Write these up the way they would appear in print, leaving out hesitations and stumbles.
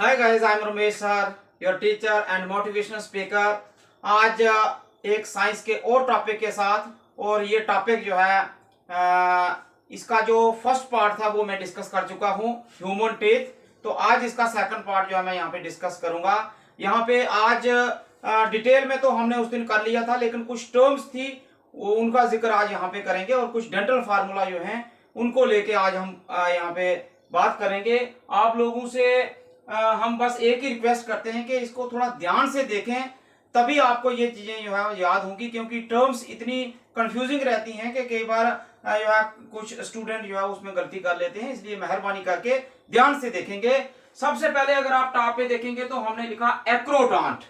Hi guys, I am Ramesh sir, your teacher and motivational speaker. आज एक science के और टॉपिक के साथ, और ये टॉपिक जो है इसका जो फर्स्ट पार्ट था वो मैं डिस्कस कर चुका हूँ, ह्यूमन टीथ। तो आज इसका सेकंड पार्ट जो है मैं यहाँ पे डिस्कस करूंगा। यहाँ पे आज डिटेल में तो हमने उस दिन कर लिया था, लेकिन कुछ टर्म्स थी वो उनका जिक्र आज यहाँ पे करेंगे, और कुछ डेंटल फार्मूला जो है उनको लेके आज हम यहाँ पे बात करेंगे। आप लोगों से हम बस एक ही रिक्वेस्ट करते हैं कि इसको थोड़ा ध्यान से देखें, तभी आपको ये चीजें जो है याद होंगी, क्योंकि टर्म्स इतनी कंफ्यूजिंग रहती हैं कि कई बार जो है कुछ स्टूडेंट जो है उसमें गलती कर लेते हैं। इसलिए मेहरबानी करके ध्यान से देखेंगे। सबसे पहले अगर आप टॉप पे देखेंगे तो हमने लिखा एक्रोडॉन्ट,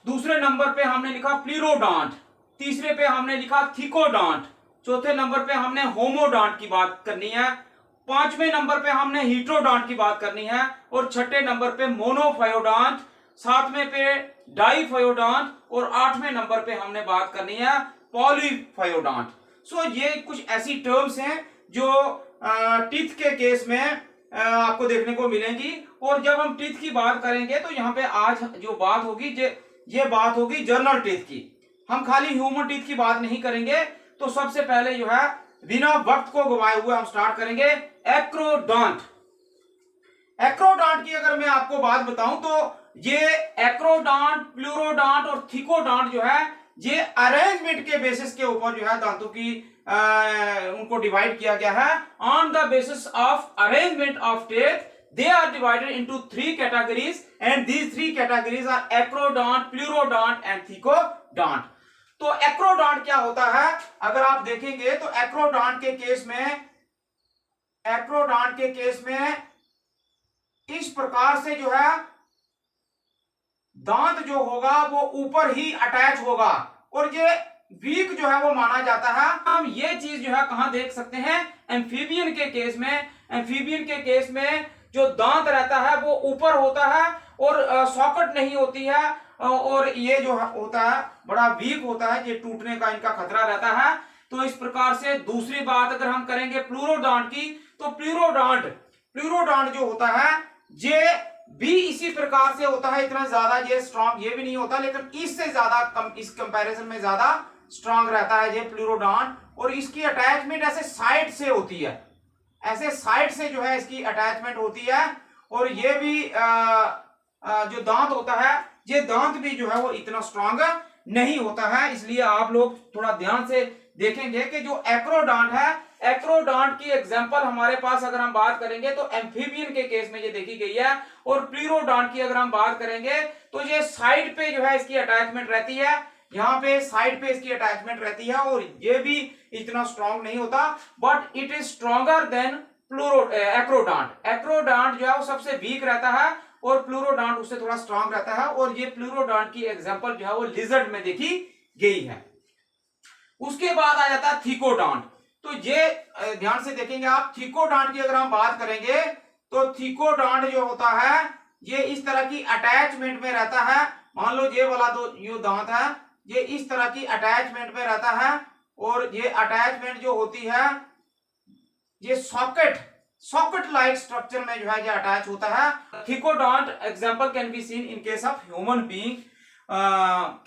दूसरे नंबर पे हमने लिखा प्लीरोडॉन्ट, तीसरे पे हमने लिखा थिकोडॉन्ट, चौथे नंबर पे हमने होमोडॉन्ट की बात करनी है, पांचवें नंबर पे हमने हीट्रोडॉन्ट की बात करनी है, और छठे नंबर पे मोनोफायोडॉन्ट, सातवें पे डाइफायोडॉन्ट, और आठवें नंबर पे हमने बात करनी है पॉलीफायोडॉन्ट। सो ये कुछ ऐसी टर्म्स हैं जो टीथ के केस में आपको देखने को मिलेंगी। और जब हम टीथ की बात करेंगे तो यहाँ पे आज जो बात होगी ये बात होगी जर्नल टीथ की। हम खाली ह्यूमन टीथ की बात नहीं करेंगे। तो सबसे पहले जो है बिना वक्त को गवाए हुए हम स्टार्ट करेंगे एक्रोडॉन्ट। एक्रोडॉन्ट की अगर मैं आपको बात बताऊं तो ये एक्रोडॉन्ट, प्लूरोडॉन्ट और थिकोडॉन्ट जो है ये अरेंजमेंट के बेसिस के ऊपर जो है दांतों की उनको डिवाइड किया गया है। On the basis of arrangement of teeth they are divided into three categories, and these three categories are acrodont, pleurodont and thicodont. तो एक्रोडॉन्ट क्या होता है अगर आप देखेंगे तो एक्रोडॉन्ट के केस में इस प्रकार से जो है दांत जो होगा वो ऊपर ही अटैच होगा, और ये वीक जो है वो माना जाता है। हम ये चीज जो है कहां देख सकते हैं, एम्फीबियन के केस में। एम्फीबियन के केस में जो दांत रहता है वो ऊपर होता है और सॉकेट नहीं होती है, और ये जो होता है बड़ा वीक होता है, ये टूटने का इनका खतरा रहता है। तो इस प्रकार से दूसरी बात अगर हम करेंगे प्लूरोडॉन्ट की, तो प्लूरोडॉन्ट जो होता है ये भी इसी प्रकार से होता है। इतना ज्यादा ये स्ट्रांग ये भी नहीं होता, लेकिन इससे ज्यादा इस कंपैरिजन में ज्यादा स्ट्रांग रहता है ये प्लूरोडॉन्ट। और इसकी अटैचमेंट ऐसे साइड से होती है, ऐसे साइड से जो है इसकी अटैचमेंट होती है। और ये भी जो दांत होता है ये दांत भी जो है वो इतना स्ट्रांग नहीं होता है। इसलिए आप लोग थोड़ा ध्यान से देखेंगे कि जो एक्रोडॉन्ट है, एक्रोडॉन्ट की एग्जांपल हमारे पास अगर हम बात करेंगे तो एम्फीबियन के केस में ये देखी गई है। और प्लूरोडॉन्ट की अगर हम बात करेंगे तो ये साइड पे जो है इसकी अटैचमेंट रहती है, यहाँ पे साइड पे इसकी अटैचमेंट रहती है, और ये भी इतना स्ट्रांग नहीं होता, but it is stronger than acrodont. Acrodont जो है वो सबसे वीक रहता है और प्लूरोडॉन्ट उससे थोड़ा स्ट्रांग रहता है। और ये प्लूरोडॉन्ट की एग्जांपल जो है वो लिजर्ड में देखी गई है। उसके बाद आ जाता है थिकोडॉन्ट। तो ये ध्यान से देखेंगे आप, थिकोडॉन्ट की अगर हम बात करेंगे तो थिकोडॉन्ट जो होता है ये इस तरह की अटैचमेंट में रहता है। मान लो ये वाला तो ये दांत है, ये इस तरह की अटैचमेंट में रहता है, और ये अटैचमेंट जो होती है ये सॉकेट लाइक स्ट्रक्चर में जो है ये अटैच होता है। Thecodont example can be seen in case of human being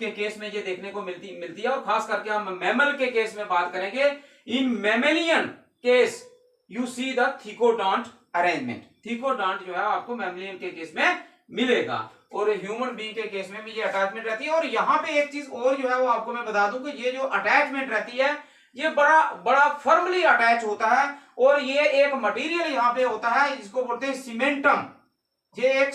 के केस में ये देखने को मिलती है। और खास करके हम मैमल के केस में बात करेंगे। In mammalian case you see the thecodont arrangement. Thecodont जो है आपको मैमेलियन के केस में मिलेगा, और ह्यूमन बीइंग के केस में भी ये अटैचमेंट रहती है। और यहाँ पे एक चीज और जो है वो आपको मैं बता दूं कि ये जो अटैचमेंट रहती है ये बड़ा फर्मली अटैच होता है, और ये एक मटेरियल यहाँ पे होता है जिसको बोलते हैं सीमेंटम। ये एक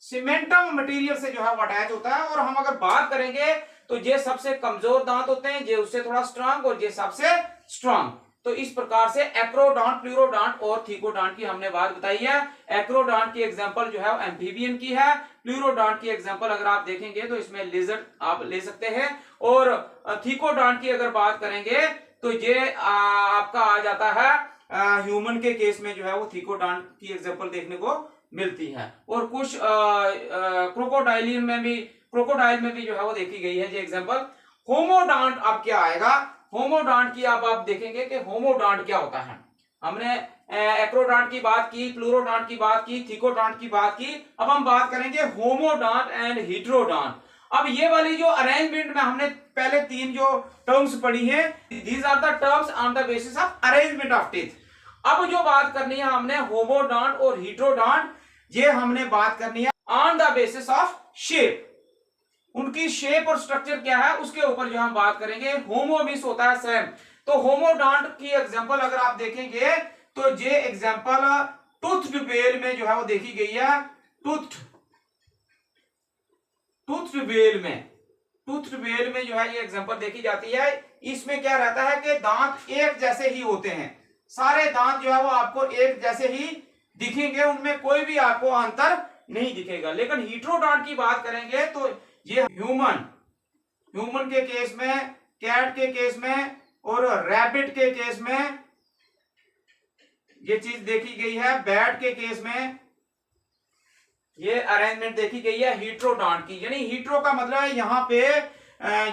सीमेंटम मटेरियल से जो है वो अटैच होता है। और हम अगर बात करेंगे तो ये सबसे कमजोर दांत होते हैं, ये उससे थोड़ा स्ट्रांग, और ये सबसे स्ट्रांग। तो इस प्रकार से एक्रोडॉन्ट, प्लूरोडॉन्ट और थिकोडॉन्ट की हमने बात बताई है। एक्रोडॉन्ट की एग्जांपल जो है एम्फीबियन की है। प्लूरोडॉन्ट की एग्जांपल अगर आप देखेंगे तो इसमें लिजर्ड आप ले सकते हैं। और थिकोडॉन्ट की अगर बात करेंगे तो ये आपका आ जाता है ह्यूमन के केस में जो है वो थिकोडॉन्ट की एग्जांपल देखने को मिलती है। और कुछ क्रोकोडाइल में भी जो है वो देखी गई है ये एग्जांपल। होमोडॉन्ट अब क्या आएगा, होमोडॉन्ट की अब आप देखेंगे कि होमोडॉन्ट क्या होता है। हमने एक्रोडांट की बात की, प्लूरोडांट की बात की, थिकोडांट की बात की। अब हम बात करेंगे होमोडांट एंड हीट्रोडांट। अब ये वाली जो अरेंजमेंट में हमने पहले 3 जो टर्म्स पढ़ी हैं, these are the terms on the basis of arrangement of teeth. अब जो बात करनी है हमने होमोडांट और हीट्रोडांट, ये हमने बात करनी है on the basis of shape. उनकी शेप और स्ट्रक्चर क्या है उसके ऊपर जो हम बात करेंगे। होमो मींस होता है सेम, तो होमोडांट की एग्जांपल अगर आप देखेंगे तो ये एग्जांपल टूथड बेल में जो है वो देखी गई है। टूथड बेल में जो है ये एग्जांपल देखी जाती है। इसमें क्या रहता है कि दांत एक जैसे ही होते हैं, सारे दांत जो है वो आपको एक जैसे ही दिखेंगे, उनमें कोई भी आपको अंतर नहीं दिखेगा। लेकिन हीट्रोडांट की बात करेंगे तो ये ह्यूमन के केस में, कैट के केस में और रैबिट के केस में ये चीज देखी गई है। बैट के केस में ये अरेंजमेंट देखी गई है हीट्रोडांट की। यानी हीट्रो का मतलब है यहाँ पे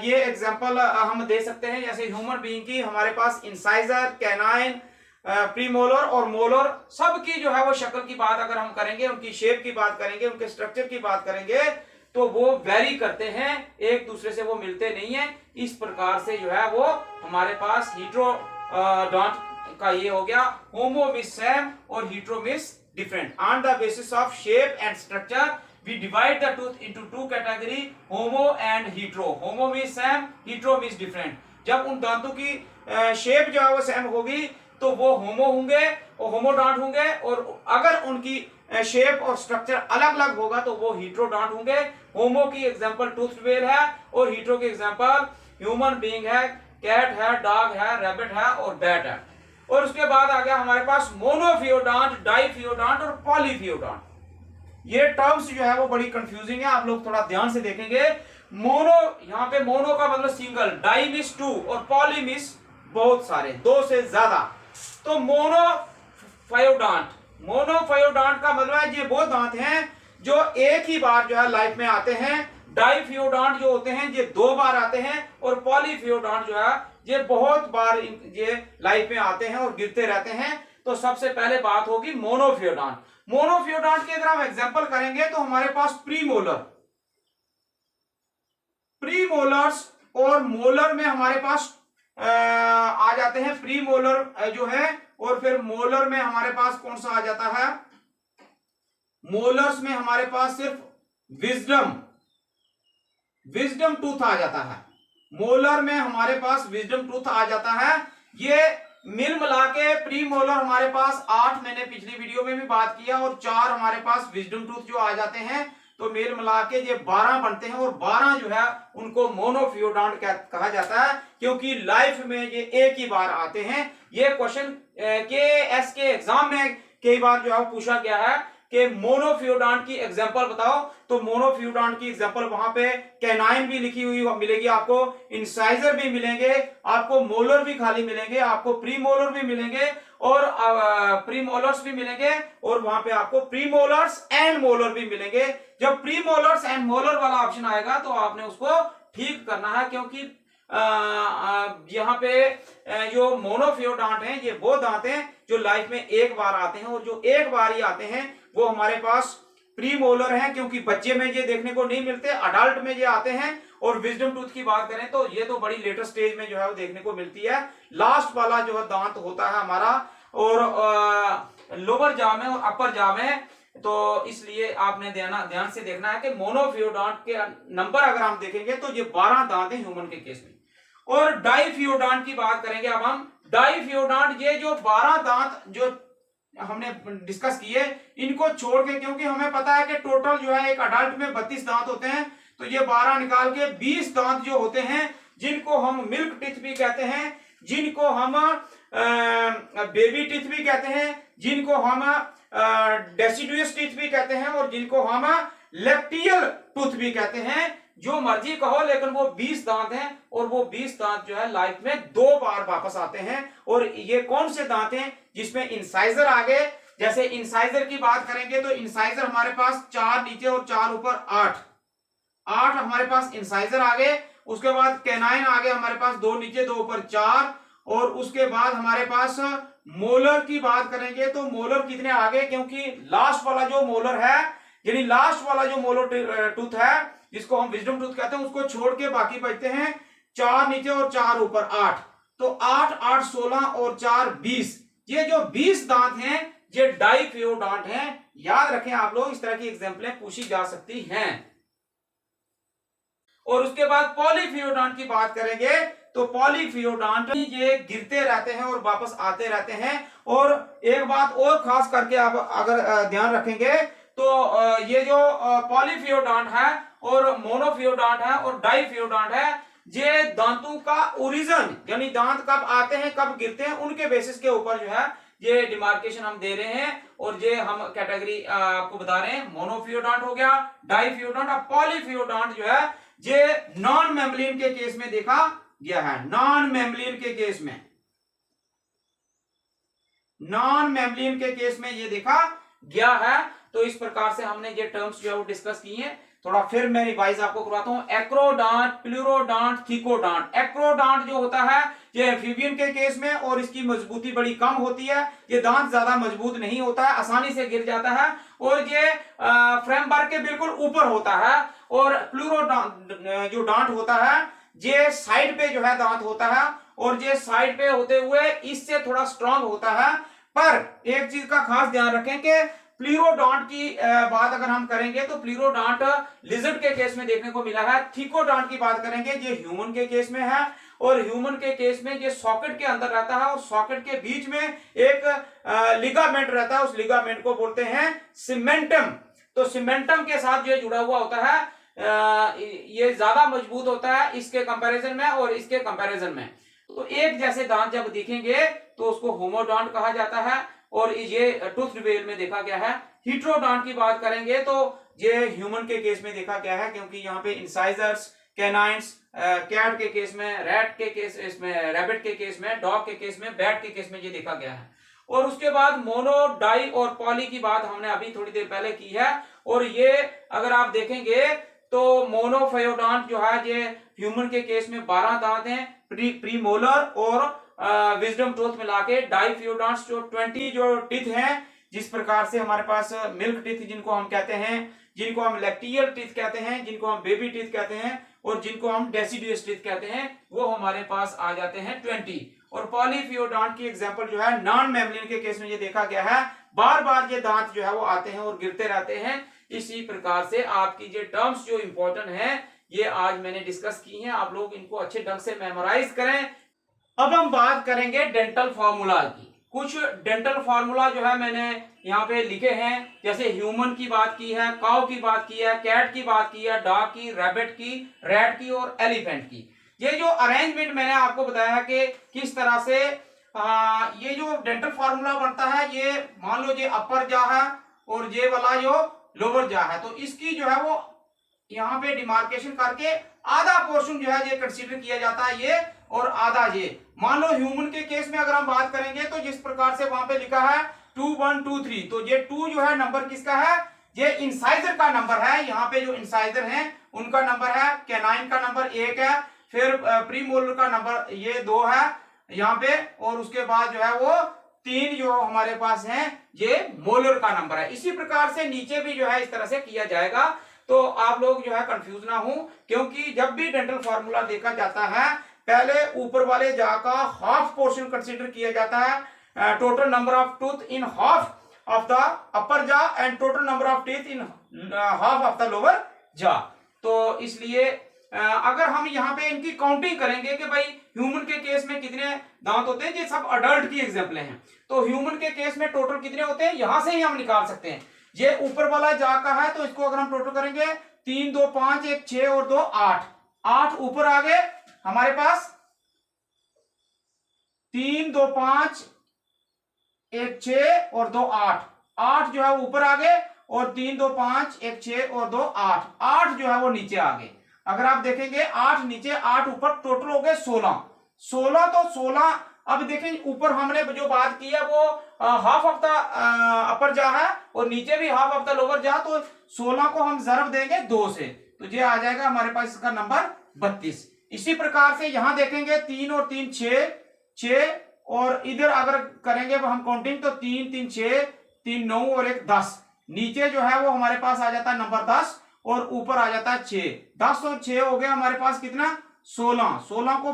ये एग्जांपल हम दे सकते हैं, जैसे ह्यूमन बीइंग की हमारे पास इंसाइजर, कैनाइन, प्रीमोलर और मोलर, सबकी जो है वो शक्ल की बात अगर हम करेंगे, उनकी शेप की बात करेंगे, उनके स्ट्रक्चर की बात करेंगे, तो वो वेरी करते हैं, एक दूसरे से वो मिलते नहीं है। इस प्रकार से जो है वो हमारे पास हीट्रोडांट का ये हो गया। होमो मींस सेम और hetero means different. On the basis of shape and structure we divide the tooth into 2 category, homo and hetero. Homo means same, hetero means different. जब उन दांतों की शेप जो है वो सेम होगी तो वो होमो होंगे और होमोडांट होंगे, और अगर उनकी शेप और स्ट्रक्चर अलग अलग होगा तो वो हीट्रोडांट होंगे। होमो की एग्जांपल टूथ बेल है और हीट्रो की एग्जांपल ह्यूमन बीइंग है, कैट है, डॉग है, रैबिट है और बैट है। और उसके बाद आ गया हमारे पास मोनोफियोडांट, डाइफियोडांट और पॉलीफियोडांट। ये टर्म्स जो है वो बड़ी कंफ्यूजिंग है, आप लोग थोड़ा ध्यान से देखेंगे। मोनो, यहाँ पे मोनो का मतलब सिंगल, डाई मींस 2 और पॉली मींस बहुत सारे, 2 से ज्यादा। तो मोनोफायोडांट का मतलब है ये वो दांत हैं जो एक ही बार जो है लाइफ में आते हैं। डाइफियोडांट जो होते हैं ये 2 बार आते हैं, और पॉलीफियोडांट जो है ये बहुत बार ये लाइफ में आते हैं और गिरते रहते हैं। तो सबसे पहले बात होगी मोनोफियोडांट। मोनोफियोडांट के अगर हम एग्जांपल करेंगे तो हमारे पास प्रीमोलर्स और मोलर में हमारे पास आ जाते हैं। प्रीमोलर जो है, और फिर मोलर में हमारे पास कौन सा आ जाता है? मोलर्स में हमारे पास सिर्फ विजडम टूथ आ जाता है। मोलर में हमारे पास विजडम टूथ आ जाता है। ये मिल मिला के प्री मोलर हमारे पास 8, मैंने पिछली वीडियो में भी बात किया, और 4 हमारे पास विजडम टूथ जो आ जाते हैं, तो मेल मिला के ये 12 बनते हैं, और 12 जो है उनको मोनोफियोडांट कहा जाता है, क्योंकि लाइफ में ये एक ही बार आते हैं। ये क्वेश्चन KS के एग्जाम में कई बार जो है पूछा गया है कि मोनोफियोडांट की एग्जांपल बताओ, तो मोनोफियोडांट की एग्जांपल वहां पे कैनाइन भी लिखी हुई मिलेगी आपको, इंसाइजर भी मिलेंगे आपको, मोलर भी खाली मिलेंगे आपको, प्रीमोलर भी मिलेंगे और प्रीमोलर्स भी मिलेंगे, और वहां पे आपको प्रीमोलर्स एंड मोलर भी मिलेंगे। जब प्रीमोलर्स एंड मोलर वाला ऑप्शन आएगा तो आपने उसको ठीक करना है, क्योंकि यहाँ पे जो मोनोफियोडांट हैं ये वो दांत हैं जो लाइफ में एक बार आते हैं, और जो एक बार ही आते हैं वो हमारे पास प्रीमोलर हैं, क्योंकि बच्चे में ये देखने को नहीं मिलते, अडल्ट में ये आते हैं। और विजडम टूथ की बात करें तो ये तो बड़ी लेटेस्ट स्टेज में जो है वो देखने को मिलती है। लास्ट वाला जो है दांत होता है हमारा, और लोअर जॉ में और अपर जॉ में, तो इसलिए आपने ध्यान से देखना है कि मोनोफियोडांट के नंबर अगर हम देखेंगे तो ये 12 दांत हैं ह्यूमन के केस में। और डाइफियोडांट की बात करेंगे अब हम। डाइफियोडांट, ये जो 12 दांत जो हमने डिस्कस किए, इनको छोड़ के, क्योंकि हमें पता है कि टोटल जो है एक अडल्ट में 32 दांत होते हैं, तो ये 12 निकाल के 20 दांत जो होते हैं, जिनको हम मिल्क टीथ भी कहते हैं, जिनको हम बेबी टीथ भी कहते हैं, जिनको हम डेसिडुअस टीथ भी कहते हैं, और जिनको हम लेक्टियल टूथ भी कहते हैं। जो मर्जी कहो, लेकिन वो 20 दांत हैं, और वो 20 दांत जो है लाइफ में 2 बार वापस आते हैं। और ये कौन से दांत हैं? जिसमें इंसाइजर आ गए। जैसे इंसाइजर की बात करेंगे तो इंसाइजर हमारे पास 4 नीचे और 4 ऊपर, 8 हमारे पास इंसाइजर आ गए। उसके बाद कैनाइन आ गए हमारे पास, 2 नीचे 2 ऊपर 4, और उसके बाद हमारे पास मोलर की बात करेंगे तो मोलर कितने आगे, क्योंकि लास्ट वाला जो मोलर है, यानी लास्ट वाला जो मोलर टूथ है जिसको हम विजडम टूथ कहते हैं, उसको छोड़ के बाकी बचते हैं 4 नीचे और 4 ऊपर, 8। तो 8 8 16 और 4 20। ये जो 20 दांत हैं ये डाइफियोडांट हैं। याद रखें आप लोग, इस तरह की एग्जाम्पलें पूछी जा सकती हैं। और उसके बाद पॉलीफियोडांट की बात करेंगे तो पॉलीफियोडांट ये गिरते रहते हैं और वापस आते रहते हैं। और एक बात और खास करके आप अगर ध्यान रखेंगे तो ये जो पॉलीफियोडांट है और मोनोफियोडांट है और डाइफियोडांट है, ये दांतों का ओरिजिन यानी दांत कब आते हैं कब गिरते हैं उनके बेसिस के ऊपर जो है ये डिमार्केशन हम दे रहे हैं। और ये हम कैटेगरी आपको बता रहे हैं, मोनोफियोडांट हो गया, डाइफियोडांट। और पॉलीफियोडांट जो है ये नॉन मैमलिन के केस में देखा गया है। नॉन मैमलिन के केस में, नॉन मैमलिन के केस में ये देखा गया है। तो इस प्रकार से हमने ये टर्म्स जो है वो डिस्कस की हैं। थोड़ा फिर मैं रिवाइज आपको करवाता हूं। एक्रोडांट, प्लूरोडांट, थीकोडांट। एक्रोडांट जो होता है ये एम्फीबियन के केस में, और इसकी मजबूती बड़ी कम होती है, ये दांत ज्यादा मजबूत नहीं होता है, आसानी से गिर जाता है, और ये फ्रेमवर्क के बिल्कुल ऊपर होता है। और प्लूरोडांट जो डांट होता है ये साइड पे जो है दांत होता है, और ये साइड पे होते हुए इससे थोड़ा स्ट्रांग होता है। पर एक चीज का खास ध्यान रखें कि प्लूरोडांट की बात अगर हम करेंगे तो प्लूरोडांट लिजर्ड के केस में देखने को मिला है। थीकोडांट की बात करेंगे ये ह्यूमन के केस में है, और ह्यूमन के केस में ये सॉकेट के अंदर रहता है, और सॉकेट के बीच में एक लिगामेंट रहता है, उस लिगामेंट को बोलते हैं सीमेंटम। तो सीमेंटम के साथ जो जुड़ा हुआ होता है ये ज्यादा मजबूत होता है इसके कंपैरिजन में और इसके कंपैरिजन में। तो एक जैसे दांत जब दिखेंगे तो उसको होमोडांट कहा जाता है, और ये टूथ रिवेल में देखा गया है। हीट्रोडांट की बात करेंगे तो ये ह्यूमन के केस में देखा गया है, क्योंकि यहाँ पे इंसाइजर्स, कैनाइंस, कैट के केस में, रैट के केस में, रैबिट के केस में, डॉग के केस में, बैट के केस में ये देखा गया है। और उसके बाद मोनो, डाई और पॉली की बात हमने अभी थोड़ी देर पहले की है। और ये अगर आप देखेंगे तो मोनोफियोडांट जो है ये ह्यूमन के केस में 12 दांत हैं, प्रीमोलर और विजडम टूथ मिला के। डाइफियोडांट्स जो 20 जो टीथ हैं, जिस प्रकार से हमारे पास मिल्क टीथ जिनको हम कहते हैं, जिनको हम लैक्टियल टीथ कहते हैं, जिनको हम बेबी टीथ कहते हैं, और जिनको हम डेसिडुअस टीथ कहते हैं, वो हमारे पास आ जाते हैं 20। और पॉलीफियोडांट की एग्जांपल जो है नॉन मैमलिन के केस में ये देखा गया है, बार बार ये दांत जो है वो आते हैं और गिरते रहते हैं। इसी प्रकार से आपकी ये टर्म्स जो इंपॉर्टेंट है ये आज मैंने डिस्कस की हैं, आप लोग इनको अच्छे ढंग से मेमोराइज करें। अब हम बात करेंगे डेंटल फॉर्मूला की। कुछ डेंटल फॉर्मूला जो है मैंने यहाँ पे लिखे हैं, जैसे ह्यूमन की बात की है, काउ की बात की है, कैट की बात की है, डॉग की, रैबिट की, रैट की और एलिफेंट की। ये जो अरेंजमेंट मैंने आपको बताया है कि किस तरह से ये जो डेंटल फॉर्मूला बनता है, ये मान लो ये अपर जा है और ये वाला जो लोअर जा है, तो इसकी जो है वो यहाँ पे डिमार्केशन करके आधा पोर्शन जो है ये कंसीडर किया जाता है, ये और आधा ये। मान लो ह्यूमन के केस में अगर हम बात करेंगे तो जिस प्रकार से वहां पे लिखा है 2 1 2 3, तो ये 2 जो है नंबर किसका है, ये इंसाइजर का नंबर है। यहाँ पे जो इंसाइजर हैं उनका नंबर है, कैनाइन का नंबर 1 है, फिर प्रीमोलर का नंबर ये 2 है यहाँ पे, और उसके बाद जो है वो 3 जो हमारे पास है ये मोलर का नंबर है। इसी प्रकार से नीचे भी जो है इस तरह से किया जाएगा, तो आप लोग जो है कंफ्यूज ना हो, क्योंकि जब भी डेंटल फॉर्मूला देखा जाता है पहले ऊपर वाले जा का हाफ पोर्शन कंसीडर किया जाता है, total number of tooth in half of the upper jaw and total number of teeth in half of the lower jaw. तो इसलिए अगर हम यहाँ पे इनकी काउंटिंग करेंगे कि भाई ह्यूमन के केस में कितने दांत होते हैं, ये सब अडल्ट की एग्जाम्पल हैं, तो ह्यूमन के केस में टोटल कितने होते हैं यहां से ही हम निकाल सकते हैं। ये ऊपर वाला जा का है, तो इसको अगर हम टोटल करेंगे 3 2 5 1 6 और 2 8, 8 ऊपर आ गए हमारे पास, 3 2 5 1 6 और 2 8, 8 जो है ऊपर आ गए, और 3 2 5 1 6 और 2 8, 8 जो है वो नीचे आ गए। अगर आप देखेंगे 8 नीचे 8 ऊपर, टोटल हो गए 16। 16 तो 16 अब देखें ऊपर हमने जो बात की है वो हाफ ऑफ द अपर जा है और नीचे भी half of the lower jaw, तो 16 को हम जरब देंगे 2 से, तो ये आ जाएगा हमारे पास इसका नंबर 32। इसी प्रकार से यहां देखेंगे 3 और 3 6, 6 और इधर अगर करेंगे हम काउंटिंग तो 3 3 6 3 9 और 1 10। नीचे जो है वो हमारे पास आ जाता है नंबर 10 और ऊपर आ जाता है 6। 10 और 6 हो गया हमारे पास कितना 16। 16 को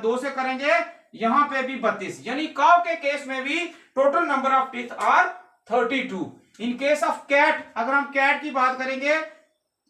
2 से करेंगे यहां पे भी 32। यानी काउ के केस में भी total number of teeth are 32। In case of cat, अगर हम कैट की बात करेंगे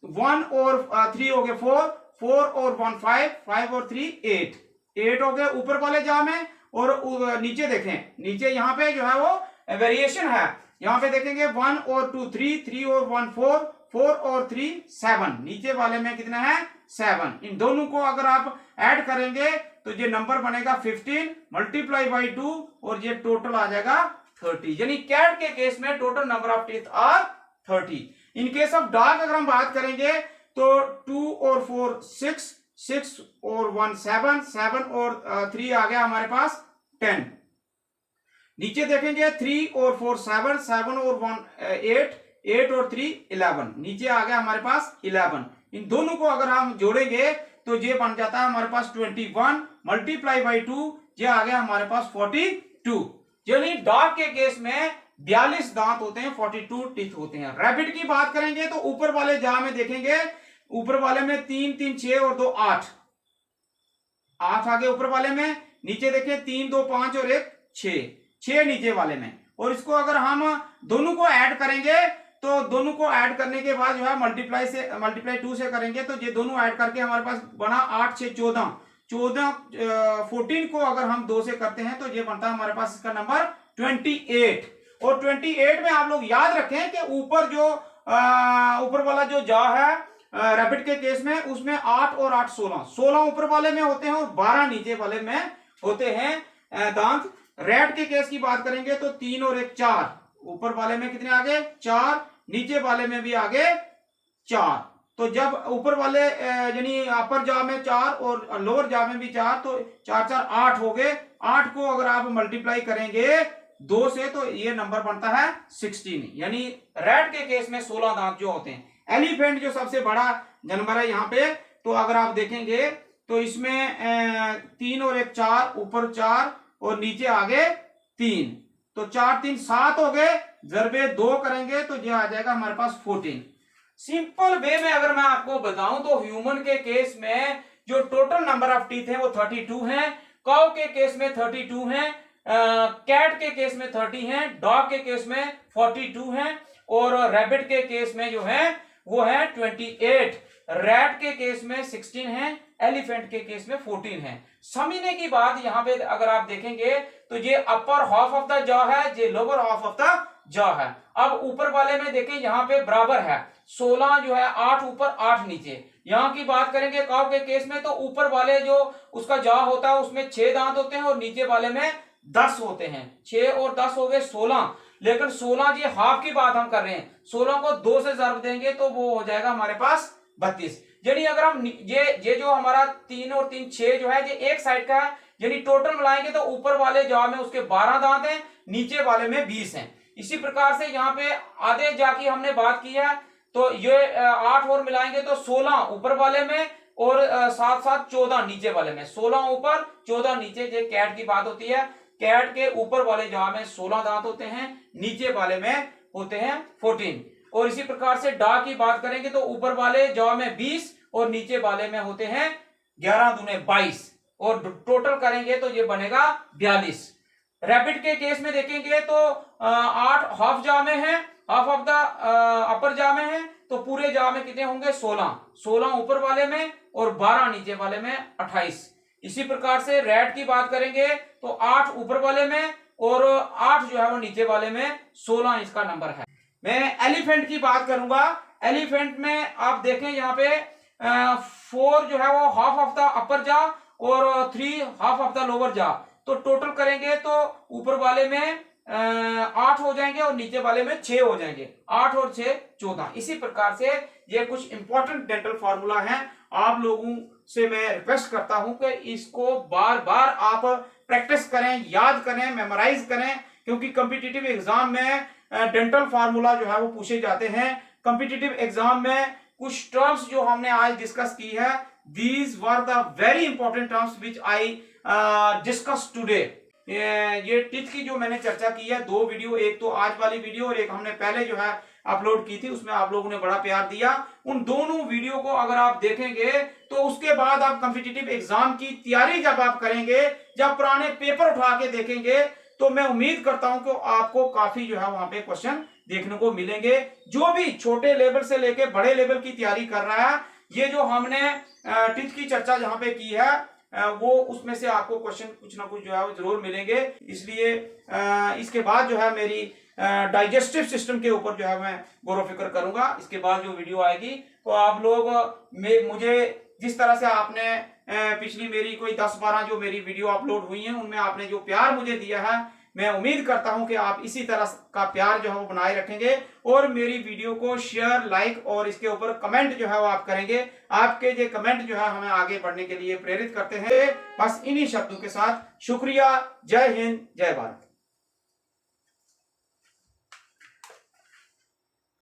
1 और 3 हो गए 4, 4 और 1 5, 5 और 3 8, 8 हो गए ऊपर वाले जाम में। और नीचे देखें, नीचे यहाँ पे जो है वो वेरिएशन है। यहाँ पे देखेंगे 1 और 2 3, 3 और 1 4, 4 और 3 7। नीचे वाले में कितना है 7। इन दोनों को अगर आप ऐड करेंगे तो ये नंबर बनेगा 15 मल्टीप्लाई बाई 2 और ये टोटल आ जाएगा 30। यानी कैट के केस में total number of teeth are 30। In case of dog अगर हम बात करेंगे तो 2 और 4 6, 6 और 1 7, 7 और 3 आ गया हमारे पास 10। नीचे देखेंगे 3 और 4 7, 7 और 1 8, 8 और 3 11। नीचे आ गया हमारे पास 11। इन दोनों को अगर हम जोड़ेंगे तो ये बन जाता है हमारे पास 21 मल्टीप्लाई बाई 2, ये आ गया हमारे पास 42। यानी डॉग के केस में 42 दांत होते हैं, 42 टीथ होते हैं। रैबिट की बात करेंगे तो ऊपर वाले जा में देखेंगे, ऊपर वाले में 3 3 6 और 2 8, 8 आ गए ऊपर वाले में। नीचे देखें 3 2 5 और 1 6, 6 नीचे वाले में। और इसको अगर हम दोनों को ऐड करेंगे तो दोनों को ऐड करने के बाद जो है मल्टीप्लाई 2 से करेंगे तो ये दोनों ऐड करके हमारे पास बना 8 6 14, 14 को अगर हम 2 से करते हैं तो ये बनता है हमारे पास इसका नंबर 28। और 28 में आप लोग याद रखें कि ऊपर जो ऊपर वाला जो जा है रैबिट के केस में उसमें 8 और 8 16, 16 ऊपर वाले में होते हैं और 12 नीचे वाले में होते हैं दांत। रैट के केस की बात करेंगे तो 3 और 1 4, ऊपर वाले में कितने आगे 4, नीचे वाले में भी आगे 4। तो जब ऊपर वाले यानी अपर जा में 4 और लोअर जा में भी 4 तो 4 4 8 हो गए। 8 को अगर आप मल्टीप्लाई करेंगे 2 से तो ये नंबर बनता है 16। यानी रैट के केस में 16 दांत जो होते हैं। एलिफेंट जो सबसे बड़ा जानवर है यहाँ पे, तो अगर आप देखेंगे तो इसमें 3 और 1 4, ऊपर 4 और नीचे आगे 3, तो 4 3 7 हो गए। जरबे 2 करेंगे तो ये आ जाएगा हमारे पास 14। सिंपल वे में अगर मैं आपको बताऊं तो ह्यूमन के केस में जो टोटल नंबर ऑफ टीथ है वो 32 हैं, काउ के केस में 32 हैं, कैट के केस में 30 हैं, डॉग के केस में 42 हैं और रैबिट के केस में जो है वो है 28। रैट के केस में 16 है, एलिफेंट के केस में 14 है। समझने की बात यहाँ पे अगर आप देखेंगे तो ये upper half of the jaw है, ये lower half of the jaw है। अब ऊपर वाले में देखें यहाँ पे बराबर है, 16 जो है 8 ऊपर 8 नीचे। यहाँ की बात करेंगे काउ के केस में तो ऊपर वाले जो उसका जॉ होता है उसमें 6 दांत होते हैं और नीचे वाले में 10 होते हैं। 6 और 10 हो गए 16, लेकिन 16 ये हाफ की बात हम कर रहे हैं। 16 को 2 से ज़रब देंगे तो वो हो जाएगा हमारे पास 32। यानी अगर हम ये जो हमारा 3 और 3 6 जो है ये एक साइड का है, यानी टोटल मिलाएंगे तो ऊपर वाले जॉ में उसके 12 दांत हैं, नीचे वाले में 20 हैं। इसी प्रकार से यहाँ पे आधे जा की हमने बात की है तो ये 8 और मिलाएंगे तो 16 ऊपर वाले में और साथ साथ 14 नीचे वाले में। 16 ऊपर 14 नीचे, ये कैट की बात होती है। कैट के ऊपर वाले जॉ में 16 दांत होते हैं, नीचे वाले में होते हैं 14। और इसी प्रकार से डॉग की बात करेंगे तो ऊपर वाले जॉ में 20 और नीचे वाले में होते हैं 11 दूने 22 और टोटल करेंगे तो ये बनेगा 42। रैबिट के केस में देखेंगे तो 8 हाफ जॉ में है, half of the upper jaw में है, तो पूरे जॉ में कितने होंगे 16, 16 ऊपर वाले में और 12 नीचे वाले में 28। इसी प्रकार से रैट की बात करेंगे तो 8 ऊपर वाले में और 8 जो है वो नीचे वाले में 16 इसका नंबर है। मैं एलिफेंट की बात करूंगा। एलिफेंट में आप देखें यहाँ पे 4 जो है वो half of the upper jaw और 3 half of the lower jaw, तो टोटल करेंगे तो ऊपर वाले में 8 हो जाएंगे और नीचे वाले में 6 हो जाएंगे। 8 और 6 14। इसी प्रकार से ये कुछ इंपॉर्टेंट डेंटल फार्मूला है। आप लोगों से मैं रिक्वेस्ट करता हूं कि इसको बार बार आप प्रैक्टिस करें, याद करें, मेमोराइज करें, क्योंकि कॉम्पिटिटिव एग्जाम में डेंटल फार्मूला जो है वो पूछे जाते हैं। कॉम्पिटिटिव एग्जाम में कुछ टर्म्स जो हमने आज डिस्कस की है, these were the very important terms which I discuss today. ये टिथ की जो मैंने चर्चा की है, 2 वीडियो, एक तो आज वाली वीडियो और एक हमने पहले जो है अपलोड की थी, उसमें आप लोगों ने बड़ा प्यार दिया। उन दोनों वीडियो को अगर आप देखेंगे तो उसके बाद आप कॉम्पिटिटिव एग्जाम की तैयारी जब आप करेंगे, जब पुराने पेपर उठा के देखेंगे, तो मैं उम्मीद करता हूं कि आपको काफी जो है वहां पे क्वेश्चन देखने को मिलेंगे। जो भी छोटे लेवल से लेके बड़े लेवल की तैयारी कर रहा है, ये जो हमने टिथ की चर्चा जहां पे की है, वो उसमें से आपको क्वेश्चन कुछ ना कुछ जो है वो जरूर मिलेंगे। इसलिए इसके बाद जो है मेरी डाइजेस्टिव सिस्टम के ऊपर जो है मैं गौर फिक्र करूंगा। इसके बाद जो वीडियो आएगी तो आप लोग मुझे जिस तरह से आपने पिछली मेरी कोई 10-12 जो मेरी वीडियो अपलोड हुई हैं, उनमें आपने जो प्यार मुझे दिया है, मैं उम्मीद करता हूं कि आप इसी तरह का प्यार जो है वो बनाए रखेंगे और मेरी वीडियो को शेयर, लाइक और इसके ऊपर कमेंट जो है वो आप करेंगे। आपके जो कमेंट जो है हमें आगे बढ़ने के लिए प्रेरित करते हैं। बस इन्हीं शब्दों के साथ शुक्रिया। जय हिंद, जय भारत।